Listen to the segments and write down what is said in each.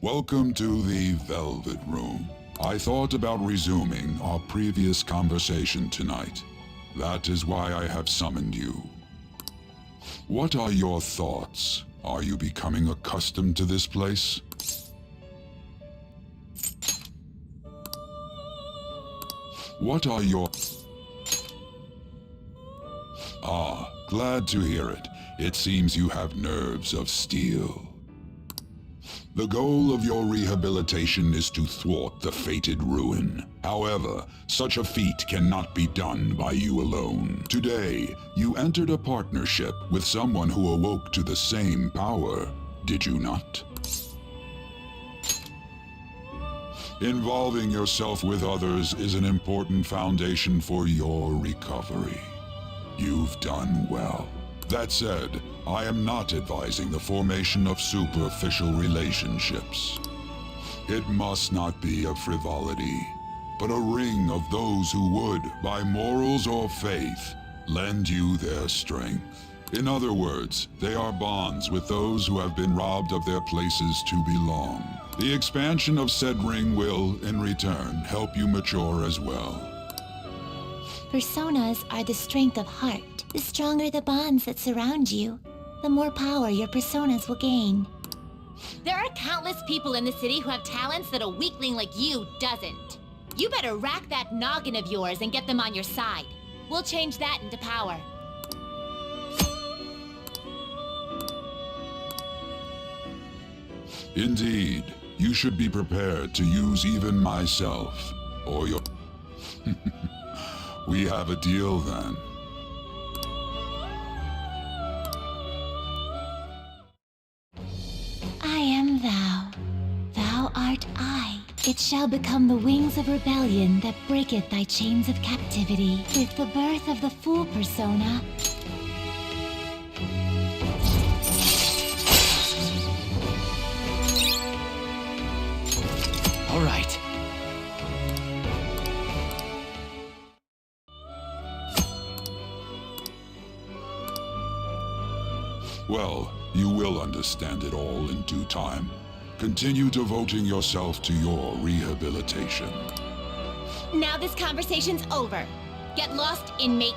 Welcome to the Velvet Room. I thought about resuming our previous conversation tonight. That is why I have summoned you. What are your thoughts? Are you becoming accustomed to this place? What are your... Ah, glad to hear it. It seems you have nerves of steel. The goal of your rehabilitation is to thwart the fated ruin. However, such a feat cannot be done by you alone. Today, you entered a partnership with someone who awoke to the same power, did you not? Involving yourself with others is an important foundation for your recovery. You've done well. That said, I am not advising the formation of superficial relationships. It must not be a frivolity, but a ring of those who would, by morals or faith, lend you their strength. In other words, they are bonds with those who have been robbed of their places to belong. The expansion of said ring will, in return, help you mature as well. Personas are the strength of heart. The stronger the bonds that surround you, the more power your personas will gain. There are countless people in the city who have talents that a weakling like you doesn't. You better rack that noggin of yours and get them on your side. We'll change that into power. Indeed, you should be prepared to use even myself, or your... We have a deal then. I am thou. Thou art I. It shall become the wings of rebellion that breaketh thy chains of captivity. With the birth of the Fool persona, all right. Well, you will understand it all in due time. Continue devoting yourself to your rehabilitation. Now this conversation's over. Get lost, inmate.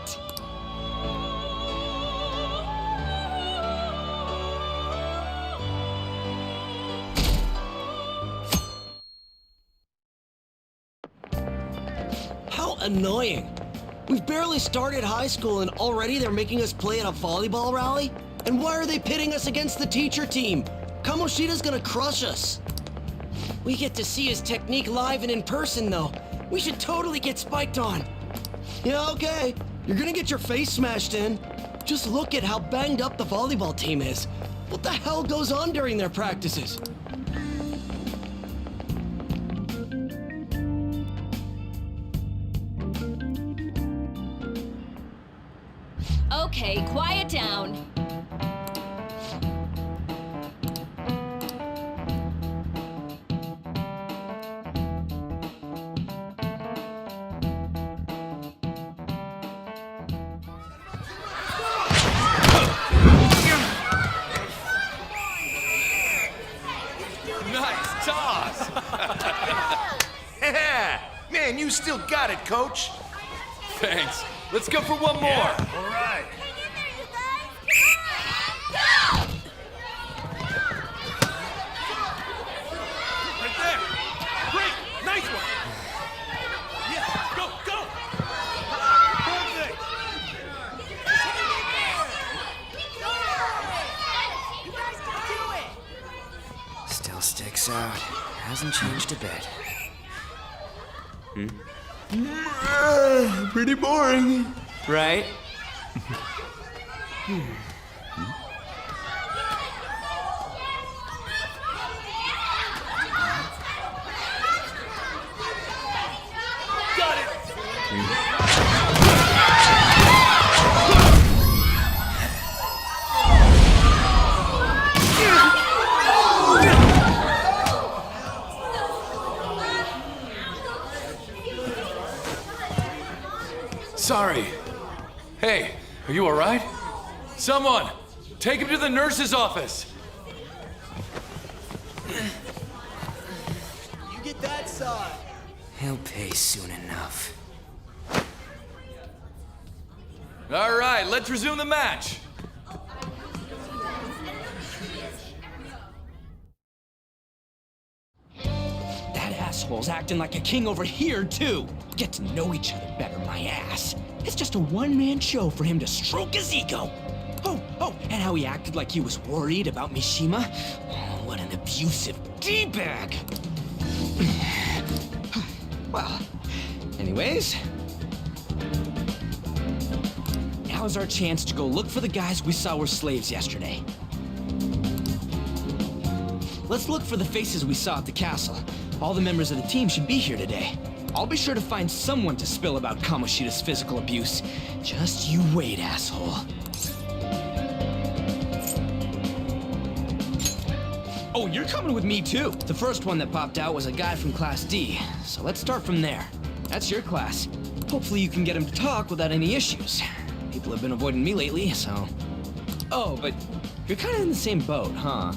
How annoying. We've barely started high school and already they're making us play at a volleyball rally? And why are they pitting us against the teacher team? Kamoshida's gonna crush us. We get to see his technique live and in person, though. We should totally get spiked on. Yeah, okay. You're gonna get your face smashed in. Just look at how banged up the volleyball team is. What the hell goes on during their practices? Okay, quiet down. Nice toss! Man, you still got it, coach. Thanks. Let's go for one more. Yeah, all right. Right there. Great. Nice one. Yeah. Go, go. Perfect. Still sticks out. Hasn't changed a bit. Pretty boring. Right? Got it. Sorry. Hey, are you all right? Someone, take him to the nurse's office. He'll pay soon enough. All right, let's resume the match. That asshole's acting like a king over here, too. Get to know each other better, my ass. It's just a one-man show for him to stroke his ego. Oh, and how he acted like he was worried about Mishima. Oh, what an abusive D-bag. Well, anyways, now's our chance to go look for the guys we saw were slaves yesterday. Let's look for the faces we saw at the castle. All the members of the team should be here today. I'll be sure to find someone to spill about Kamoshida's physical abuse. Just you wait, asshole. Oh, you're coming with me too. The first one that popped out was a guy from Class D, so let's start from there. That's your class. Hopefully you can get him to talk without any issues. People have been avoiding me lately, so... Oh, but you're kind of in the same boat, huh?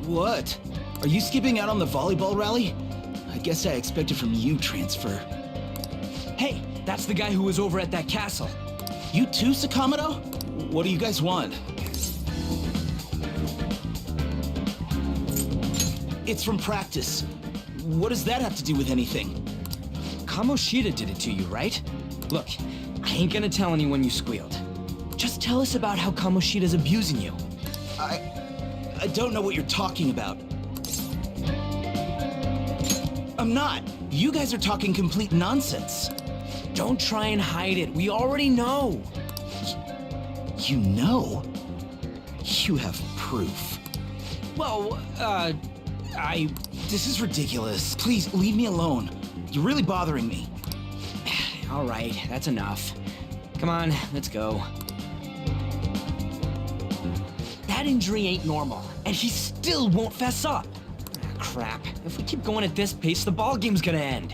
What? Are you skipping out on the volleyball rally? I guess I expected from you transfer. Hey, that's the guy who was over at that castle. You too, Sakamoto? What do you guys want? It's from practice. What does that have to do with anything? Kamoshida did it to you, right? Look, I ain't gonna tell anyone you squealed. Just tell us about how Kamoshida's abusing you. I don't know what you're talking about. I'm not. You guys are talking complete nonsense. Don't try and hide it. We already know. You know? You have proof. Well, This is ridiculous. Please, leave me alone. You're really bothering me. All right, that's enough. Come on, let's go. That injury ain't normal, and he still won't fess up. Ah, crap. If we keep going at this pace, the ball game's gonna end.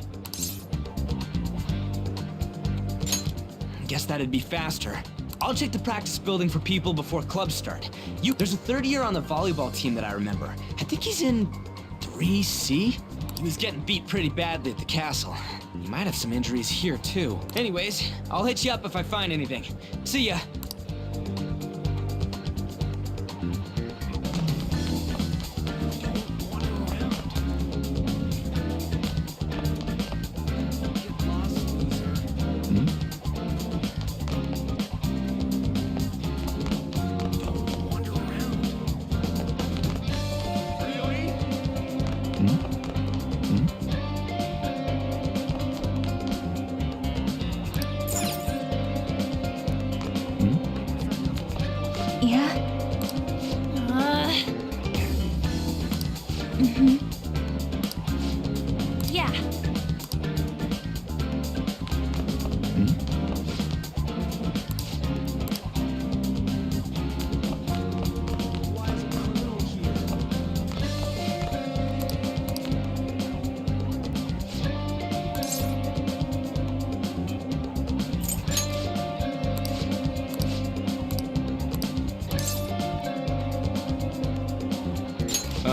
Guess that'd be faster. I'll check the practice building for people before clubs start. There's a third year on the volleyball team that I remember. I think he's in 3C? He was getting beat pretty badly at the castle. He might have some injuries here, too. Anyways, I'll hit you up if I find anything. See ya. Yeah? Yeah.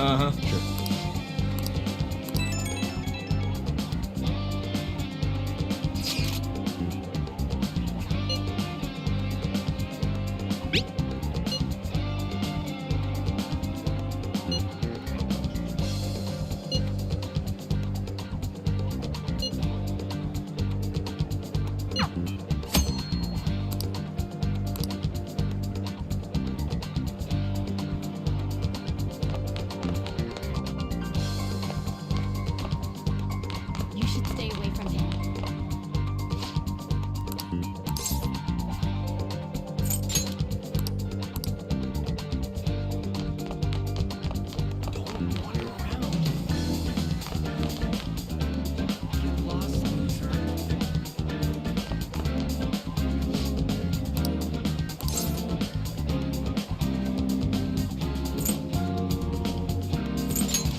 Uh-huh, sure. You should stay away from him.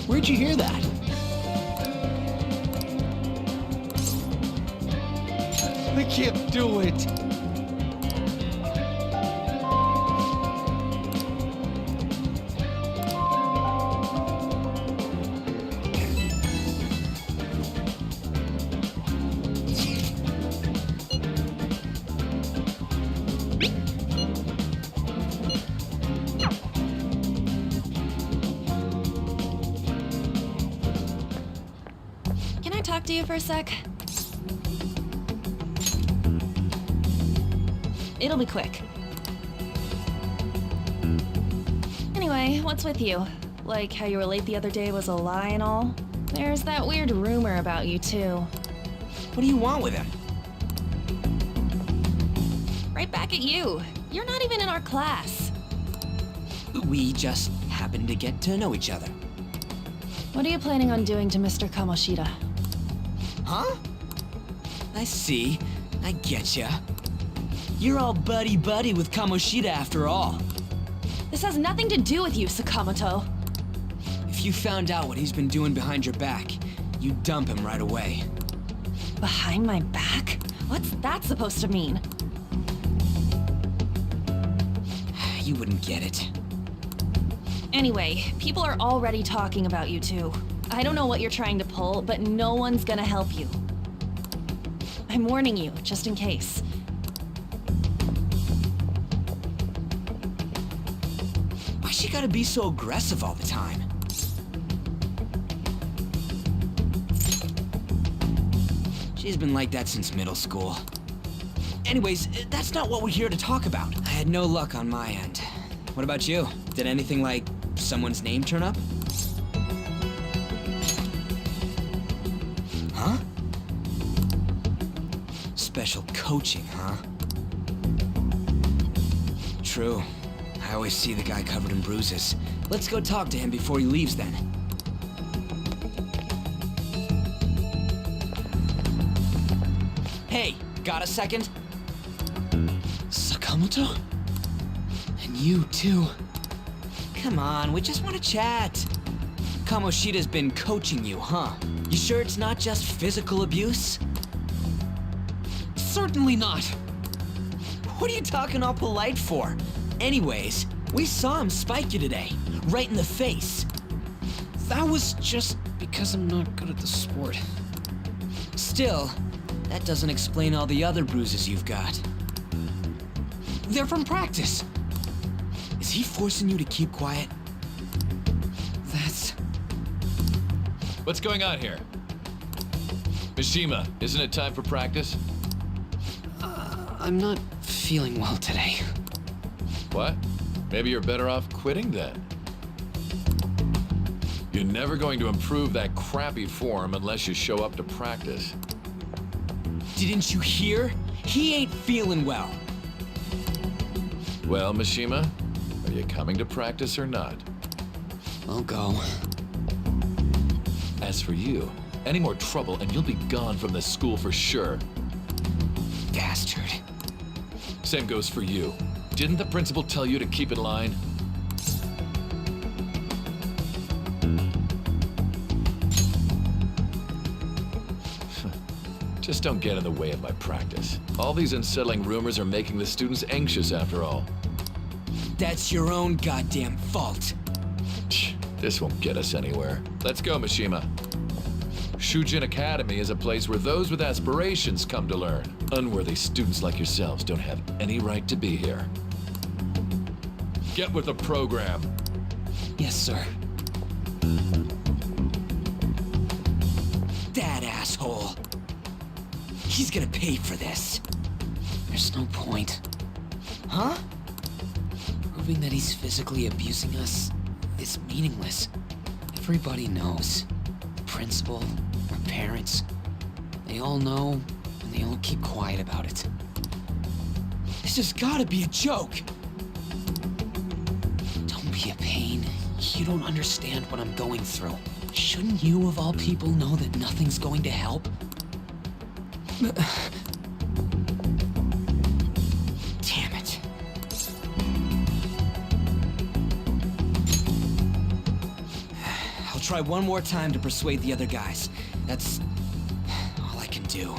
Where'd you hear that? I can't do it. Can I talk to you for a sec? It'll be quick. Anyway, what's with you? Like how you were late the other day was a lie and all? There's that weird rumor about you too. What do you want with him? Right back at you. You're not even in our class. We just happened to get to know each other. What are you planning on doing to Mr. Kamoshida? Huh? I see. I getcha. You're all buddy-buddy with Kamoshida after all. This has nothing to do with you, Sakamoto. If you found out what he's been doing behind your back, you'd dump him right away. Behind my back? What's that supposed to mean? You wouldn't get it. Anyway, people are already talking about you two. I don't know what you're trying to pull, but no one's gonna help you. I'm warning you, just in case. Why's she gotta be so aggressive all the time? She's been like that since middle school. Anyways, that's not what we're here to talk about. I had no luck on my end. What about you? Did anything like someone's name turn up? Huh? Special coaching, huh? True. I always see the guy covered in bruises. Let's go talk to him before he leaves then. Hey, got a second? Sakamoto? And you too. Come on, we just want to chat. Kamoshida's been coaching you, huh? You sure it's not just physical abuse? Certainly not. What are you talking all polite for? Anyways, we saw him spike you today, right in the face. That was just because I'm not good at the sport. Still, that doesn't explain all the other bruises you've got. They're from practice. Is he forcing you to keep quiet? That's... What's going on here? Mishima, isn't it time for practice? I'm not feeling well today. What? Maybe you're better off quitting then. You're never going to improve that crappy form unless you show up to practice. Didn't you hear? He ain't feeling well. Well, Mishima, are you coming to practice or not? I'll go. As for you, any more trouble and you'll be gone from this school for sure. Bastard. Same goes for you. Didn't the principal tell you to keep in line? Just don't get in the way of my practice. All these unsettling rumors are making the students anxious after all. That's your own goddamn fault. This won't get us anywhere. Let's go, Mishima. Shujin Academy is a place where those with aspirations come to learn. Unworthy students like yourselves don't have any right to be here. Get with the program. Yes, sir. That asshole. He's gonna pay for this. There's no point. Huh? Proving that he's physically abusing us is meaningless. Everybody knows. The principal, our parents, they all know, and they all keep quiet about it. This has gotta be a joke. Don't be a pain. You don't understand what I'm going through. Shouldn't you, of all people, know that nothing's going to help? Damn it. I'll try one more time to persuade the other guys. That's all I can do.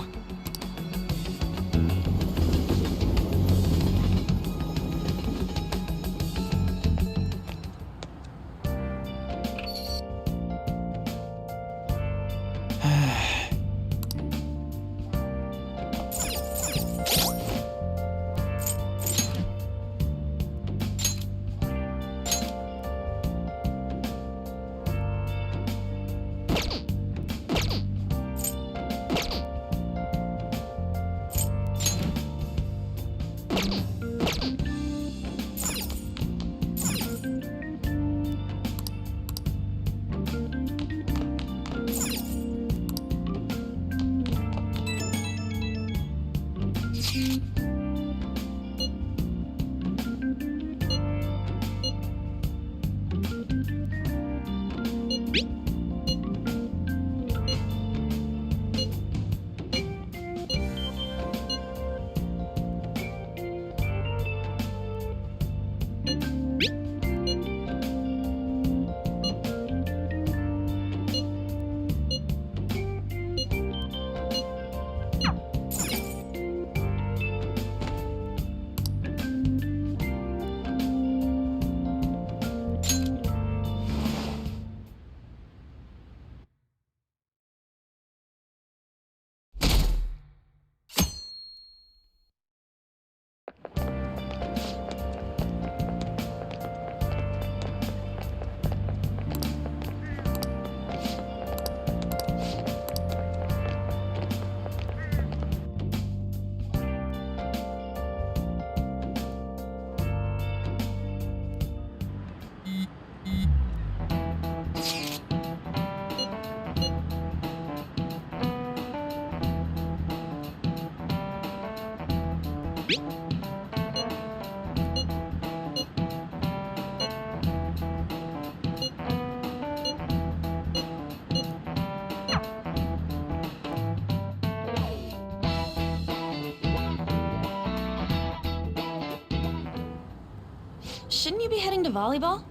Shouldn't you be heading to volleyball?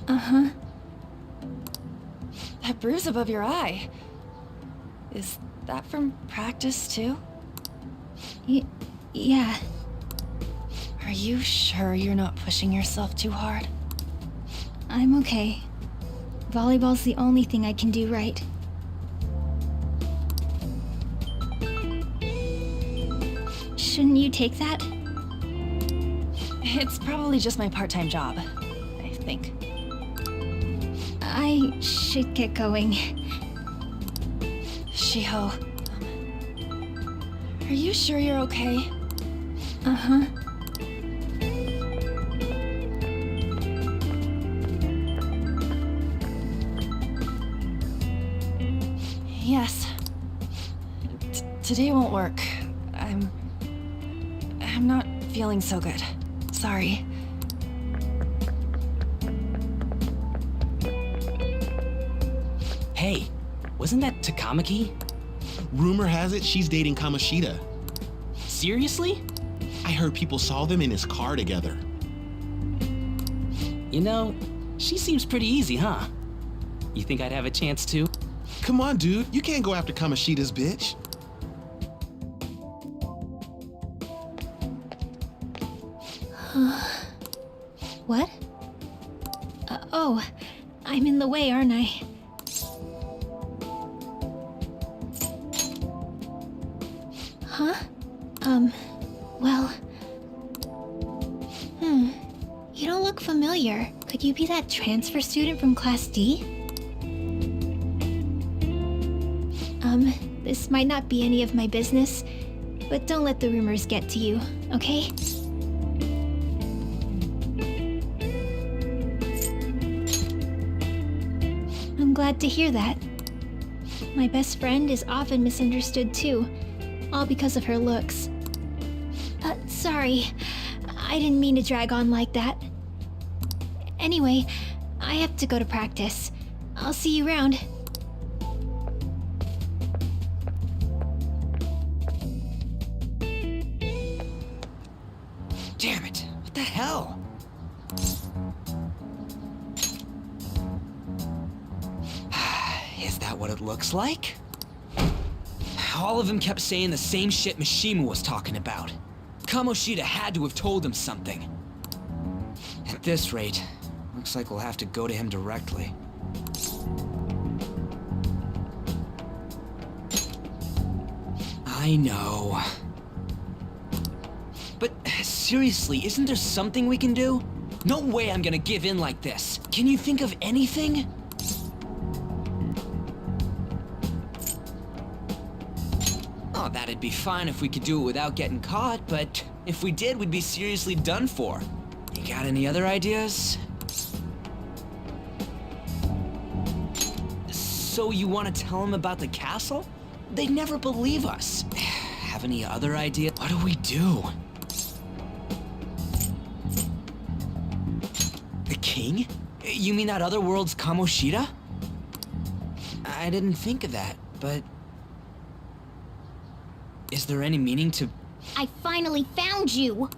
Uh-huh. That bruise above your eye. Is that from practice, too? Yeah. Are you sure you're not pushing yourself too hard? I'm okay. Volleyball's the only thing I can do right. Shouldn't you take that? It's probably just my part-time job, I think. I should get going. Shiho, are you sure you're okay? Uh-huh. Yes. Today won't work. I'm not feeling so good. Sorry. Hey, wasn't that Takamaki? Rumor has it she's dating Kamoshida. Seriously? I heard people saw them in his car together. You know, she seems pretty easy, huh? You think I'd have a chance too? Come on, dude. You can't go after Kamoshida's bitch. What? Oh, I'm in the way, aren't I? Huh? Well... You don't look familiar. Could you be that transfer student from Class D? This might not be any of my business, but don't let the rumors get to you, okay? I'm glad to hear that. My best friend is often misunderstood too, all because of her looks. Sorry, I didn't mean to drag on like that. Anyway, I have to go to practice. I'll see you around. Damn it! What the hell? Is that what it looks like? All of them kept saying the same shit Mishima was talking about. Kamoshida had to have told him something. At this rate, looks like we'll have to go to him directly. I know. But seriously, isn't there something we can do? No way I'm gonna give in like this. Can you think of anything? Oh, that'd be fine if we could do it without getting caught, but if we did, we'd be seriously done for. You got any other ideas? So you want to tell them about the castle? They'd never believe us. Have any other idea? What do we do? The king? You mean that other world's Kamoshida? I didn't think of that, but... Is there any meaning to... I finally found you!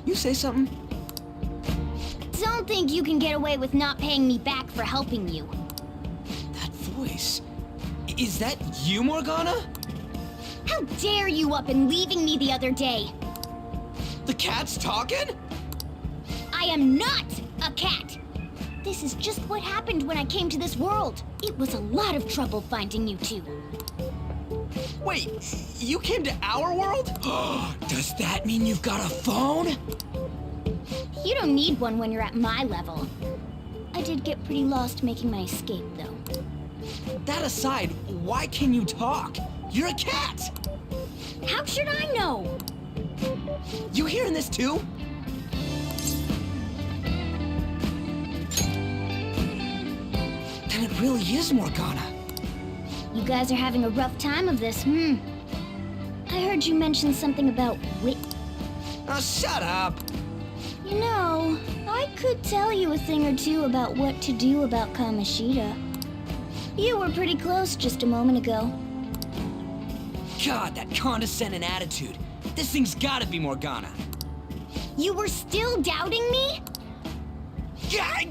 You say something? Don't think you can get away with not paying me back for helping you. That voice... Is that you, Morgana? How dare you up and leaving me the other day? The cat's talking? I am not a cat! This is just what happened when I came to this world. It was a lot of trouble finding you two. Wait, you came to our world? Does that mean you've got a phone? You don't need one when you're at my level. I did get pretty lost making my escape, though. That aside, why can you talk? You're a cat! How should I know? You hearing this too? Then it really is Morgana. You guys are having a rough time of this, I heard you mention something about wit. Oh, shut up! You know, I could tell you a thing or two about what to do about Kamoshida. You were pretty close just a moment ago. God, that condescending attitude. This thing's gotta be Morgana. You were still doubting me? Yeah,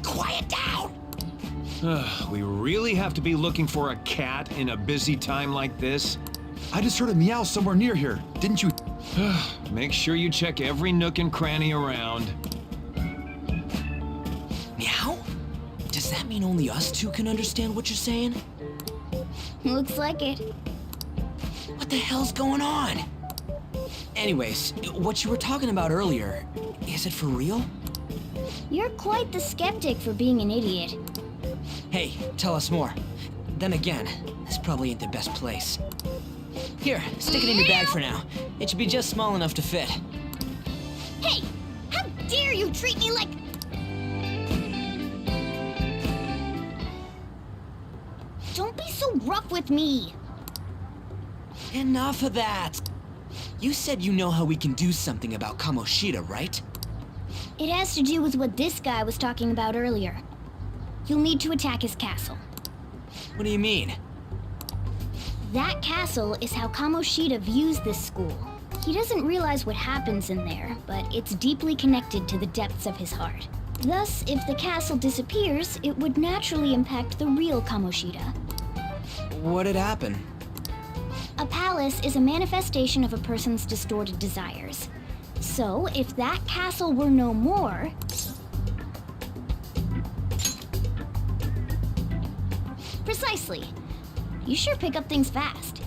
quiet down! We really have to be looking for a cat in a busy time like this? I just heard a meow somewhere near here, didn't you? Make sure you check every nook and cranny around. Meow? Does that mean only us two can understand what you're saying? Looks like it. What the hell's going on? Anyways, what you were talking about earlier, is it for real? You're quite the skeptic for being an idiot. Hey, tell us more. Then again, this probably ain't the best place. Here, stick it in your bag for now. It should be just small enough to fit. Hey! How dare you treat me like... Don't be so rough with me! Enough of that! You said you know how we can do something about Kamoshida, right? It has to do with what this guy was talking about earlier. You'll need to attack his castle. What do you mean? That castle is how Kamoshida views this school. He doesn't realize what happens in there, but it's deeply connected to the depths of his heart. Thus, if the castle disappears, it would naturally impact the real Kamoshida. What'd happen? A palace is a manifestation of a person's distorted desires. So, if that castle were no more... Precisely. You sure pick up things fast.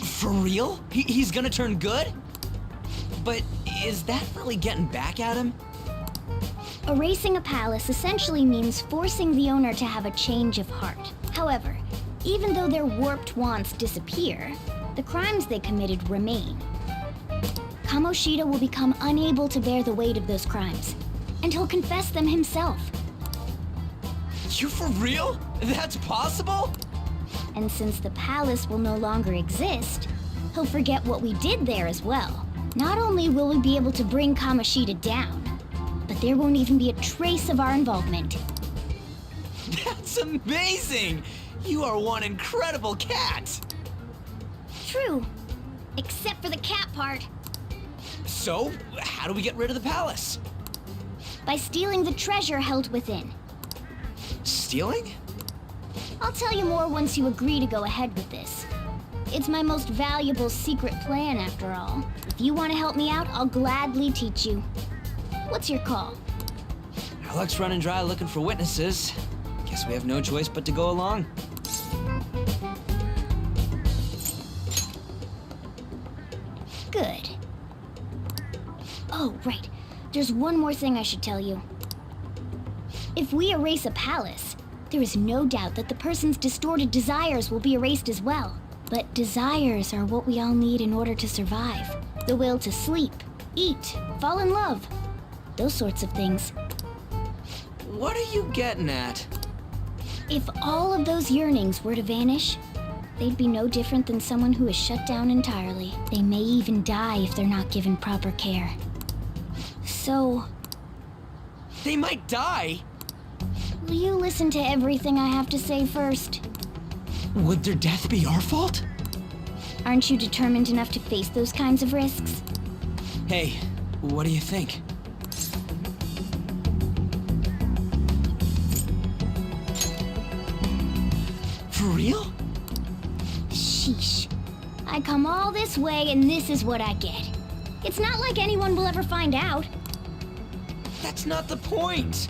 For real? He's gonna turn good? But is that really getting back at him? Erasing a palace essentially means forcing the owner to have a change of heart. However, even though their warped wants disappear, the crimes they committed remain. Kamoshida will become unable to bear the weight of those crimes, and he'll confess them himself. You for real? That's possible? And since the palace will no longer exist, he'll forget what we did there as well. Not only will we be able to bring Kamoshida down, but there won't even be a trace of our involvement. That's amazing! You are one incredible cat! True, except for the cat part. So, how do we get rid of the palace? By stealing the treasure held within. Stealing? I'll tell you more once you agree to go ahead with this. It's my most valuable secret plan, after all. If you want to help me out, I'll gladly teach you. What's your call? Our luck's running dry looking for witnesses. Guess we have no choice but to go along. Good. Oh, right. There's one more thing I should tell you. If we erase a palace, there is no doubt that the person's distorted desires will be erased as well. But desires are what we all need in order to survive. The will to sleep, eat, fall in love. Those sorts of things. What are you getting at? If all of those yearnings were to vanish, they'd be no different than someone who is shut down entirely. They may even die if they're not given proper care. So... They might die? will you listen to everything I have to say first? Would their death be our fault? Aren't you determined enough to face those kinds of risks? Hey, what do you think? For real? Sheesh. I come all this way and this is what I get. It's not like anyone will ever find out. That's not the point.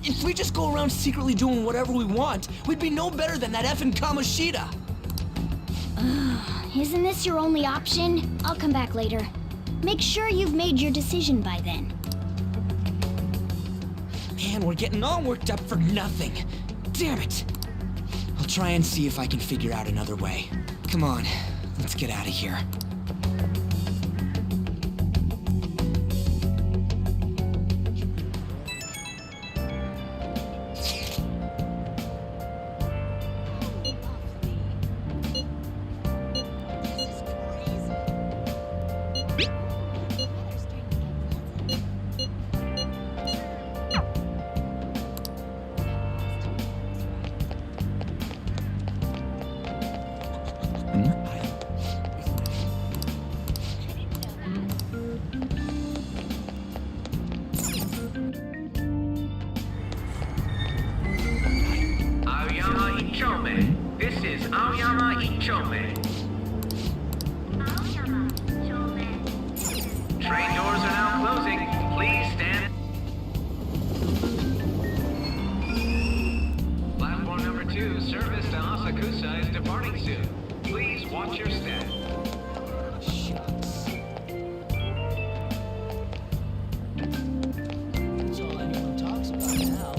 If we just go around secretly doing whatever we want, we'd be no better than that effing Kamoshida. Isn't this your only option? I'll come back later. Make sure you've made your decision by then. Man, we're getting all worked up for nothing. Damn it. I'll try and see if I can figure out another way. Come on, let's get out of here. This is Aoyama Ichome. Train doors are now closing. Please stand. Platform number 2, service to Asakusa is departing soon. Please watch your step. That's all anyone talks about now.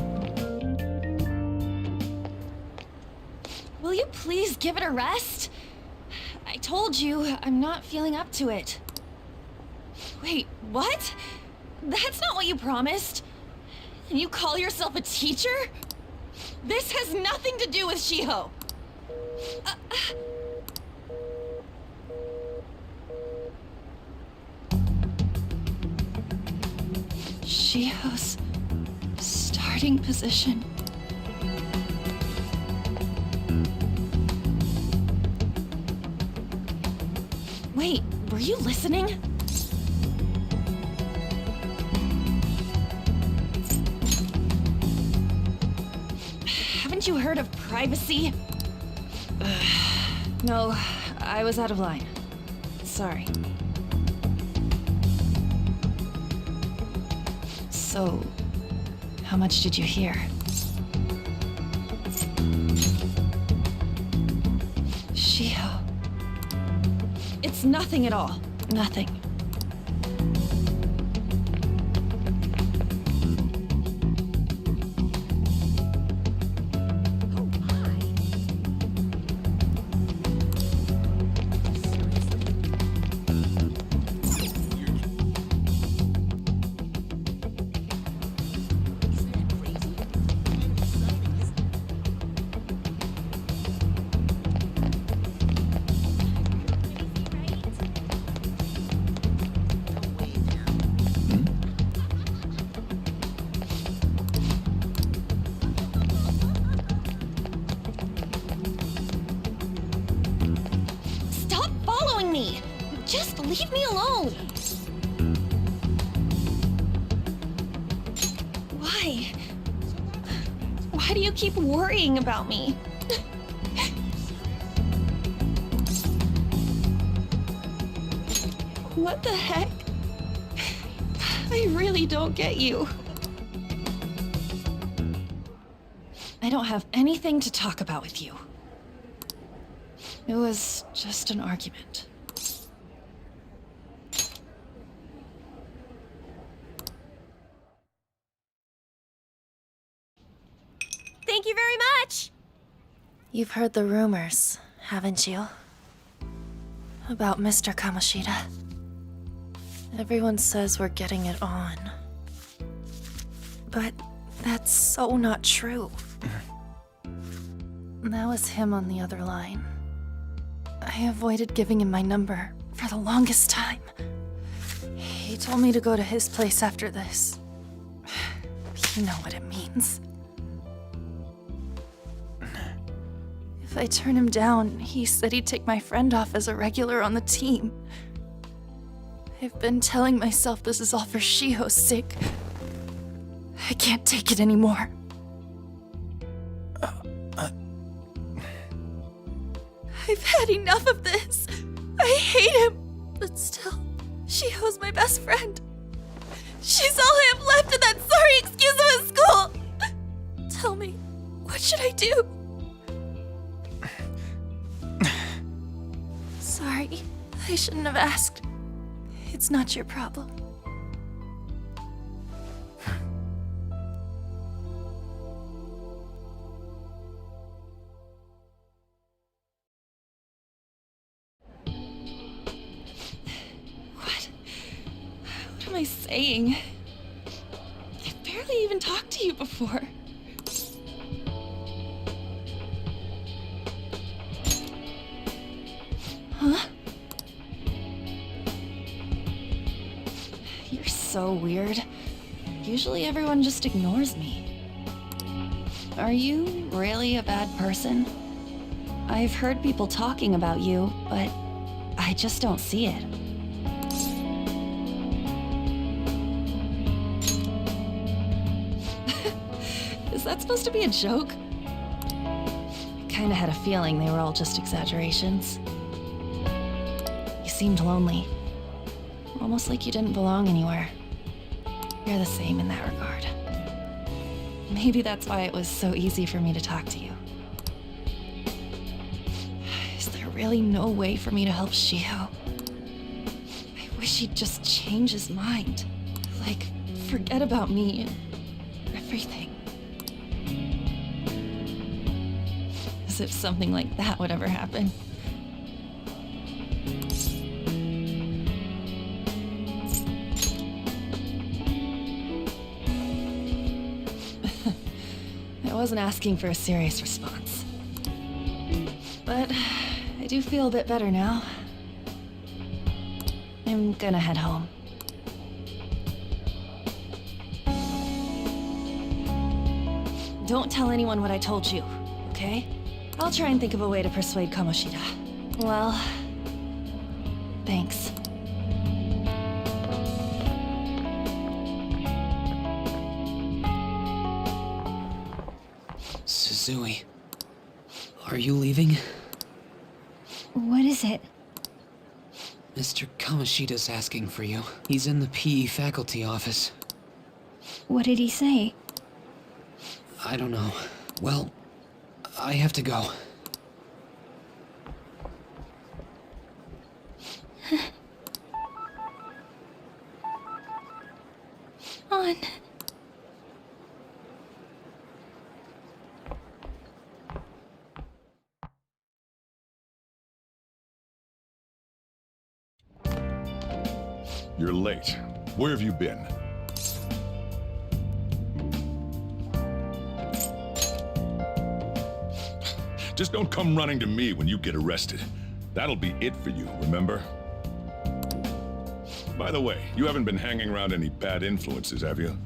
Will you please give it a rest? I told you, I'm not feeling up to it. Wait, what? That's not what you promised. And you call yourself a teacher? This has nothing to do with Shiho. Shiho's starting position. Wait, were you listening? Haven't you heard of privacy? No, I was out of line. Sorry. So, how much did you hear? Shiho. It's nothing at all. Nothing. Stop following me! Just leave me alone! Why? Why do you keep worrying about me? What the heck? I really don't get you. I don't have anything to talk about with you. It was just an argument. Thank you very much! You've heard the rumors, haven't you? About Mr. Kamoshida. Everyone says we're getting it on. But that's so not true. That was him on the other line. I avoided giving him my number for the longest time. He told me to go to his place after this. You know what it means. If I turn him down, he said he'd take my friend off as a regular on the team. I've been telling myself this is all for Shiho's sake. I can't take it anymore. I've had enough of this. I hate him. But still, Shiho's my best friend. She's all I have left in that sorry excuse of a school. Tell me, what should I do? Sorry, I shouldn't have asked. It's not your problem. What am I saying? I've barely even talked to you before. Huh? You're so weird. Usually everyone just ignores me. Are you really a bad person? I've heard people talking about you, but I just don't see it. Is that supposed to be a joke? I kinda had a feeling they were all just exaggerations. You seemed lonely. Almost like you didn't belong anywhere. You're the same in that regard. Maybe that's why it was so easy for me to talk to you. Is there really no way for me to help Shiho? I wish he'd just change his mind. Like, forget about me and everything. As if something like that would ever happen. I wasn't asking for a serious response. But I do feel a bit better now. I'm gonna head home. Don't tell anyone what I told you, okay? I'll try and think of a way to persuade Kamoshida. Well, thanks. Suzui, are you leaving? What is it? Mr. Kamoshida's asking for you. He's in the PE faculty office. What did he say? I don't know. Well, I have to go. On. You're late. Where have you been? Just don't come running to me when you get arrested. That'll be it for you, remember? By the way, you haven't been hanging around any bad influences, have you?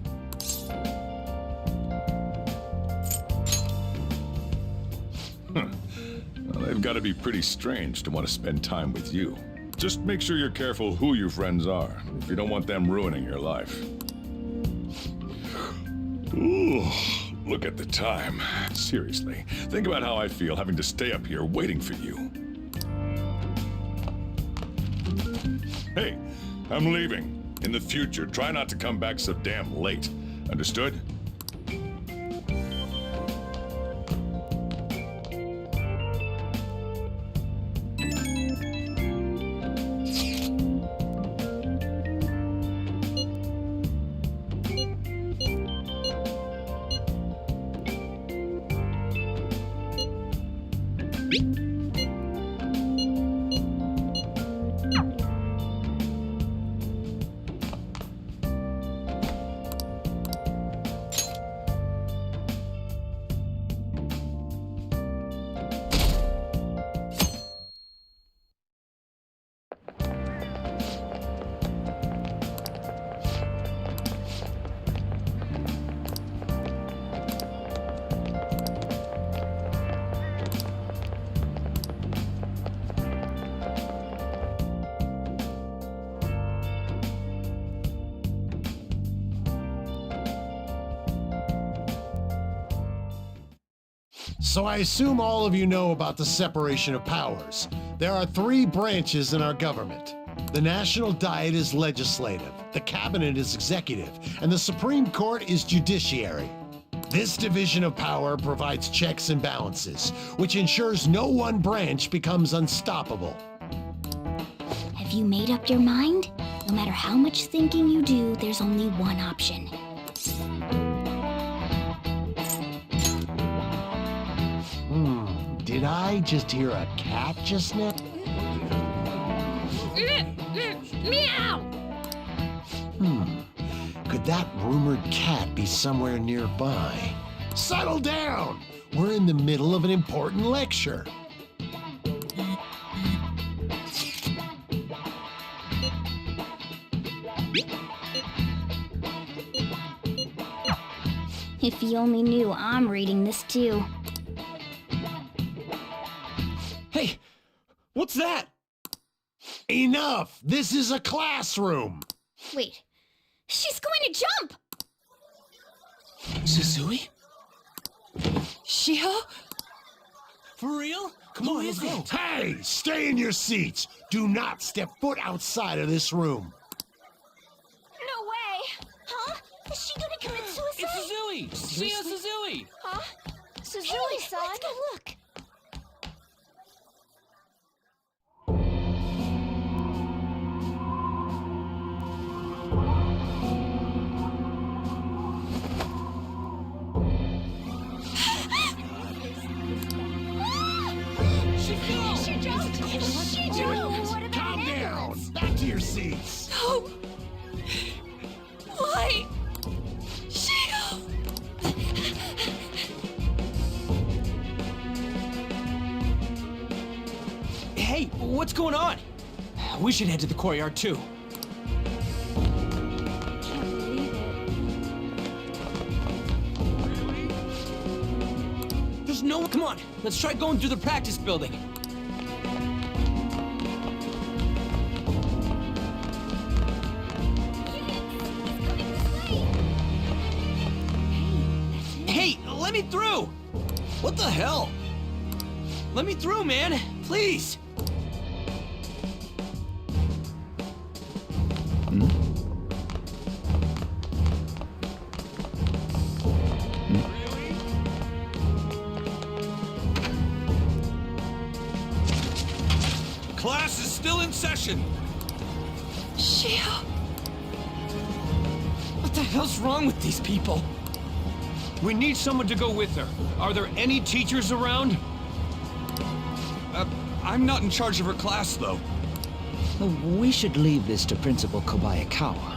Well, they've got to be pretty strange to want to spend time with you. Just make sure you're careful who your friends are, if you don't want them ruining your life. Ooh, look at the time. Seriously, think about how I feel having to stay up here waiting for you. Hey, I'm leaving. In the future, try not to come back so damn late. Understood? So I assume all of you know about the separation of powers. There are 3 branches in our government. The National Diet is legislative, the Cabinet is executive, and the Supreme Court is judiciary. This division of power provides checks and balances, which ensures no one branch becomes unstoppable. Have you made up your mind? No matter how much thinking you do, there's only one option. Did I just hear a cat just now? Meow! Could that rumored cat be somewhere nearby? Settle down! We're in the middle of an important lecture. If you only knew I'm reading this too. Hey, what's that? Enough! This is a classroom! Wait, she's going to jump! Suzui? Shiho? For real? Come on, let's go. Hey, stay in your seats! Do not step foot outside of this room. No way! Huh? Is she gonna commit suicide? It's Suzui! Shio Suzui! Huh? Suzui-san? Let's go look. Calm down! Back to your seats! No! Why? Shio! Hey, what's going on? We should head to the courtyard too. Can't believe it. There's no one. Come on, let's try going through the practice building. Hey, let me through! What the hell? Let me through, man! Please! concussion! Shio. What the hell's wrong with these people? We need someone to go with her. Are there any teachers around? I'm not in charge of her class, though. We should leave this to Principal Kobayakawa.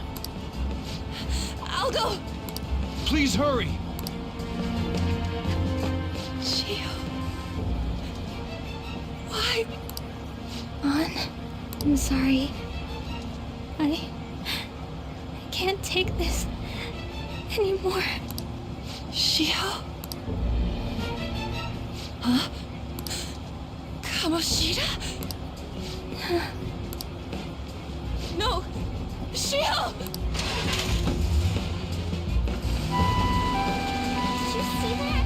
I'll go. Please hurry. Shio. Why? I'm sorry. I can't take this anymore. Shio? Huh? Kamoshida? No! Shio! Did you see that?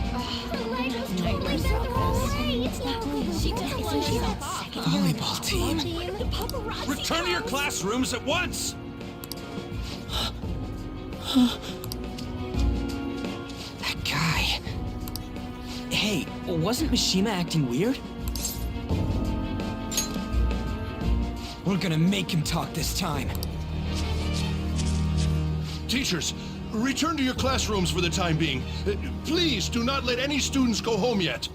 Her leg was totally bent the wrong way. It's not good. She doesn't want to be that second Volleyball team. The paparazzi Return to your comes. classrooms at once! That guy. Hey, wasn't Mishima acting weird? We're gonna make him talk this time. Teachers, return to your classrooms for the time being. Please do not let any students go home yet.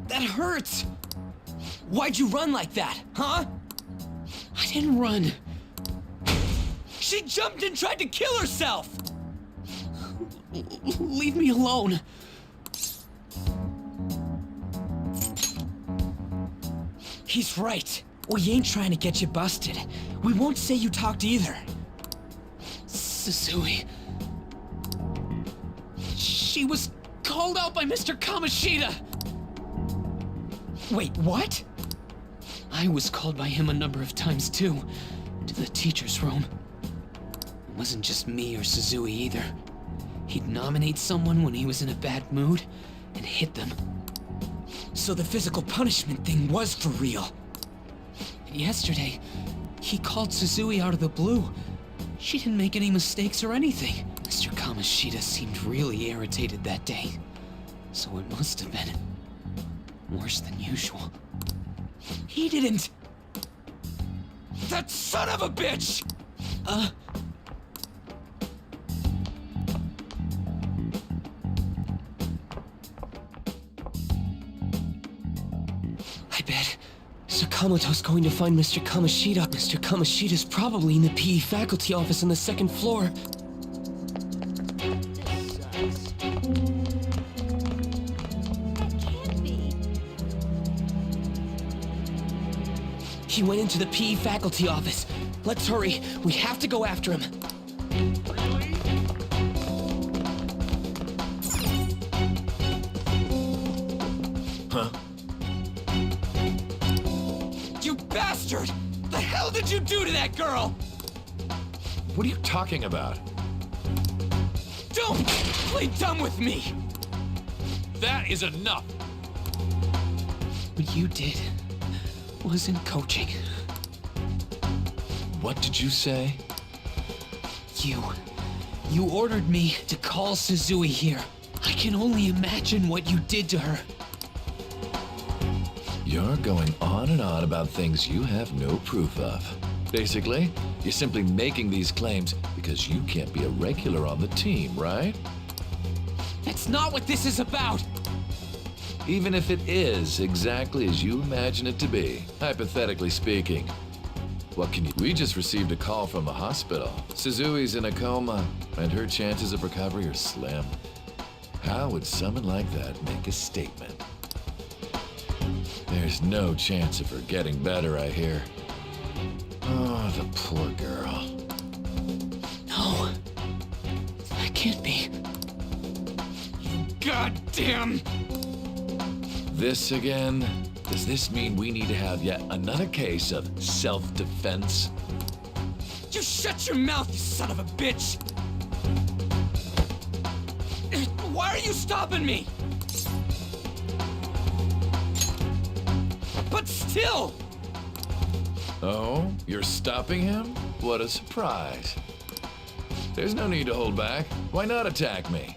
That hurts! Why'd you run like that, huh? I didn't run. She jumped and tried to kill herself! Leave me alone. He's right. We ain't trying to get you busted. We won't say you talked either. Susui. She was called out by Mr. Kamoshida! Wait, what? I was called by him a number of times too, to the teacher's room. It wasn't just me or Susui either. He'd nominate someone when he was in a bad mood and hit them. So the physical punishment thing was for real. And yesterday, he called Susui out of the blue. She didn't make any mistakes or anything. Mr. Kamoshida seemed really irritated that day. So it must have been worse than usual. He didn't... That son of a bitch! I bet Sakamoto's going to find Mr. Kamoshida. Mr. Kamoshida's probably in the PE faculty office on the second floor. He went into the PE faculty office. Let's hurry. We have to go after him. Huh? You bastard! The hell did you do to that girl? What are you talking about? Don't play dumb with me! That is enough! What you did wasn't coaching. What did you say? You ordered me to call Susui here. I can only imagine what you did to her. You're going on and on about things you have no proof of. Basically, you're simply making these claims because you can't be a regular on the team, right? That's not what this is about! Even if it is exactly as you imagine it to be, hypothetically speaking. What can you... We just received a call from the hospital. Suzui's in a coma, and her chances of recovery are slim. How would someone like that make a statement? There's no chance of her getting better, I hear. Oh, the poor girl. No. That can't be. You goddamn... This again? Does this mean we need to have yet another case of self-defense? You shut your mouth, you son of a bitch! Why are you stopping me? But still! Oh, you're stopping him? What a surprise. There's no need to hold back. Why not attack me?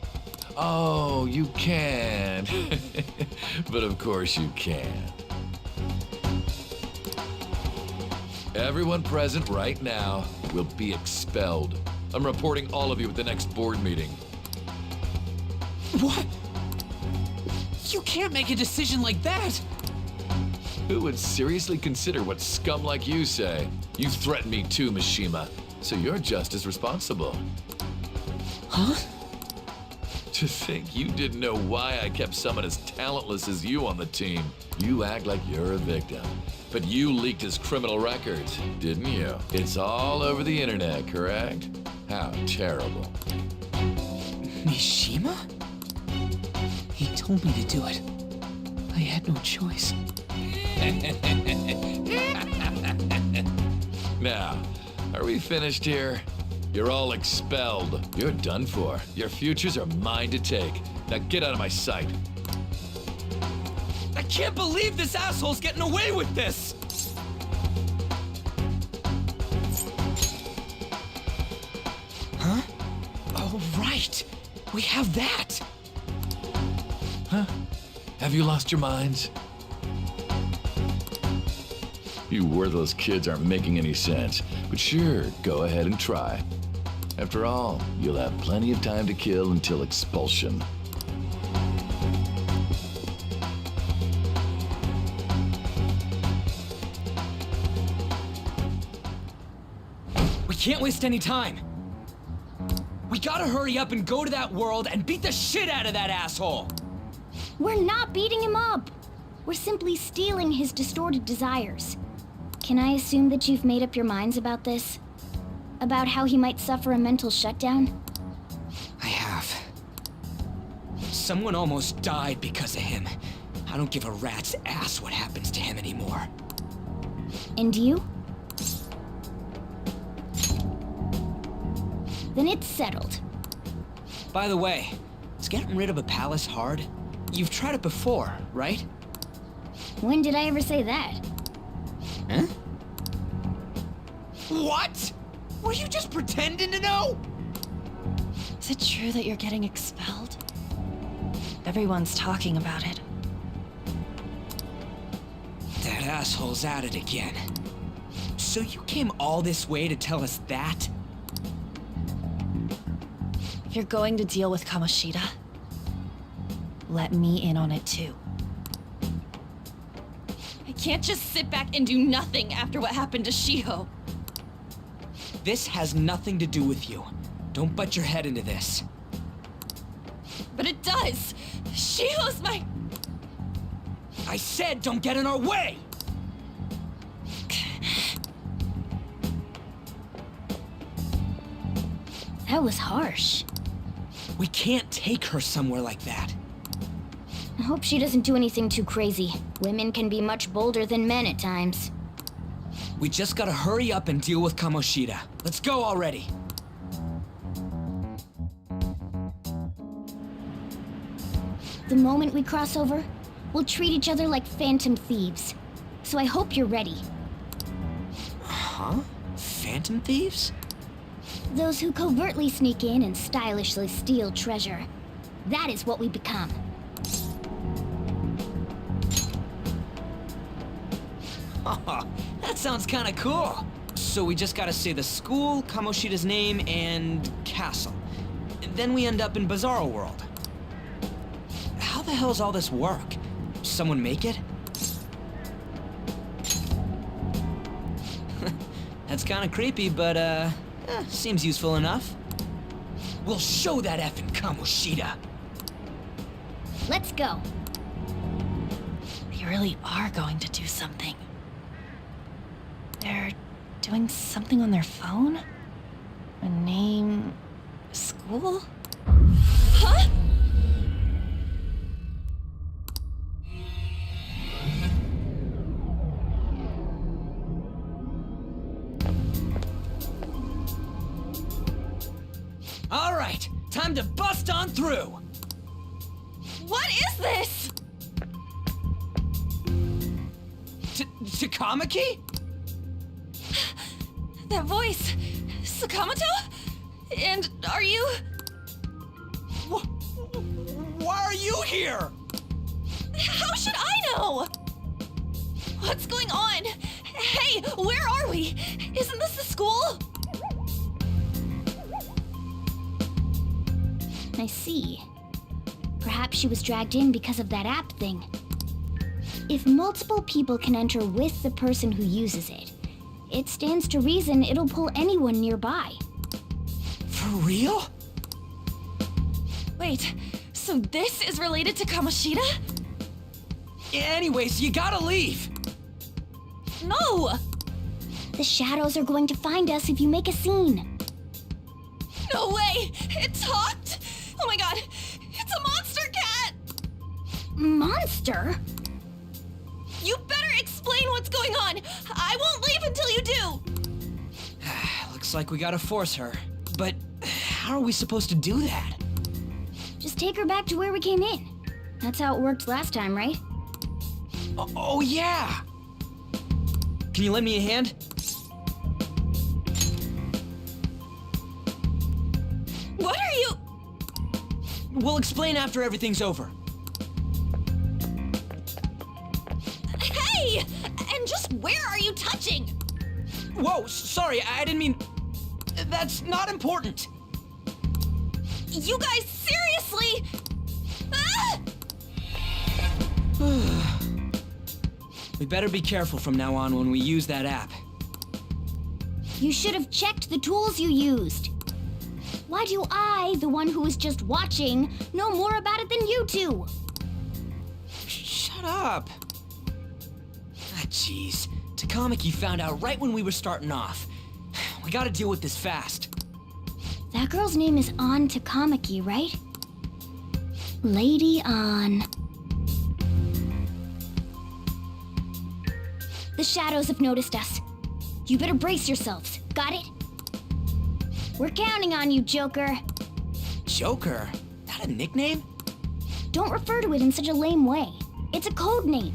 Oh, you can. But of course you can. Everyone present right now will be expelled. I'm reporting all of you at the next board meeting. What? You can't make a decision like that! Who would seriously consider what scum like you say? You threatened me too, Mishima, so you're just as responsible. Huh? To think you didn't know why I kept someone as talentless as you on the team. You act like you're a victim. But you leaked his criminal records, didn't you? It's all over the internet, correct? How terrible. Mishima? He told me to do it. I had no choice. Now, are we finished here? You're all expelled. You're done for. Your futures are mine to take. Now get out of my sight. I can't believe this asshole's getting away with this! Huh? Oh, right. We have that. Huh? Have you lost your minds? You worthless kids aren't making any sense, but sure, go ahead and try. After all, you'll have plenty of time to kill until expulsion. We can't waste any time. We gotta hurry up and go to that world and beat the shit out of that asshole. We're not beating him up. We're simply stealing his distorted desires. Can I assume that you've made up your minds about this? About how he might suffer a mental shutdown? I have. Someone almost died because of him. I don't give a rat's ass what happens to him anymore. And you? Then it's settled. By the way, is getting rid of a palace hard? You've tried it before, right? When did I ever say that? Huh? What? Were you just pretending to know? Is it true that you're getting expelled? Everyone's talking about it. That asshole's at it again. So you came all this way to tell us that? If you're going to deal with Kamoshida, let me in on it too. I can't just sit back and do nothing after what happened to Shiho. This has nothing to do with you. Don't butt your head into this. But it does! Shiho's my... I said don't get in our way! That was harsh. We can't take her somewhere like that. I hope she doesn't do anything too crazy. Women can be much bolder than men at times. We just gotta hurry up and deal with Kamoshida. Let's go already. The moment we cross over, we'll treat each other like phantom thieves. So I hope you're ready. Huh? Phantom thieves? Those who covertly sneak in and stylishly steal treasure. That is what we become. That sounds kinda cool. So we just gotta say the school, Kamoshida's name, and castle. Then we end up in Bizarro World. How the hell's all this work? Someone make it? That's kinda creepy, but seems useful enough. We'll show that effing Kamoshida. Let's go. They really are going to do something. They're doing something on their phone? A name... a school? Huh? All right, time to bust on through. What is this? Takamaki? That voice... Sakamoto? And are you... why are you here? How should I know? What's going on? Hey, where are we? Isn't this the school? I see. Perhaps she was dragged in because of that app thing. If multiple people can enter with the person who uses it, it stands to reason it'll pull anyone nearby. For real? Wait, so this is related to Kamoshida? Anyways, you gotta leave. No! The shadows are going to find us if you make a scene. No way! It talked! Oh my god! It's a monster cat! Monster? You better explain what's going on! I won't leave until you do! Looks like we gotta force her. But how are we supposed to do that? Just take her back to where we came in. That's how it worked last time, right? Oh yeah! Can you lend me a hand? What are you? We'll explain after everything's over. Hey! And just where are you touching? Whoa, sorry, I didn't mean... That's not important. You guys, seriously? Ah! We better be careful from now on when we use that app. You should have checked the tools you used. Why do I, the one who was just watching, know more about it than you two? Shut up. Ah, jeez. Takamaki found out right when we were starting off. We gotta deal with this fast. That girl's name is An Takamaki, right? Lady An. The shadows have noticed us. You better brace yourselves. Got it? We're counting on you, Joker. Joker? That a nickname? Don't refer to it in such a lame way. It's a code name.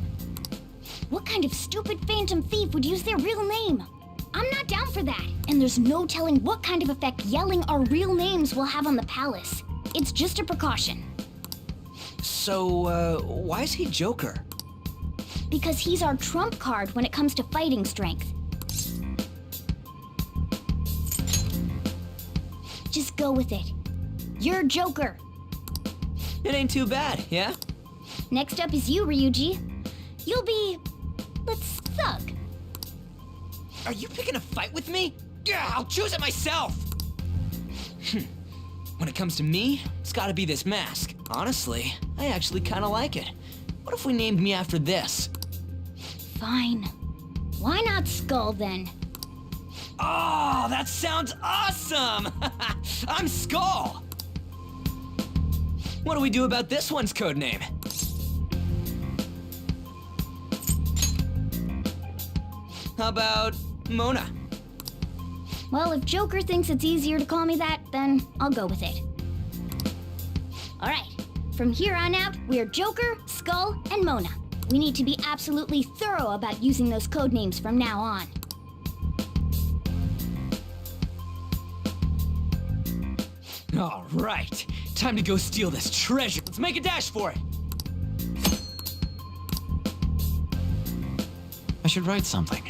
What kind of stupid phantom thief would use their real name? I'm not down for that. And there's no telling what kind of effect yelling our real names will have on the palace. It's just a precaution. So, why is he Joker? Because he's our trump card when it comes to fighting strength. Just go with it. You're Joker. It ain't too bad, yeah? Next up is you, Ryuji. You'll be... let's thug. Are you picking a fight with me? Yeah, I'll choose it myself! When it comes to me, it's gotta be this mask. Honestly, I actually kinda like it. What if we named me after this? Fine. Why not Skull, then? Oh, that sounds awesome! I'm Skull! What do we do about this one's codename? How about Mona? Well, if Joker thinks it's easier to call me that, then I'll go with it. Alright, from here on out, we're Joker, Skull, and Mona. We need to be absolutely thorough about using those codenames from now on. All right, time to go steal this treasure. Let's make a dash for it. I should write something.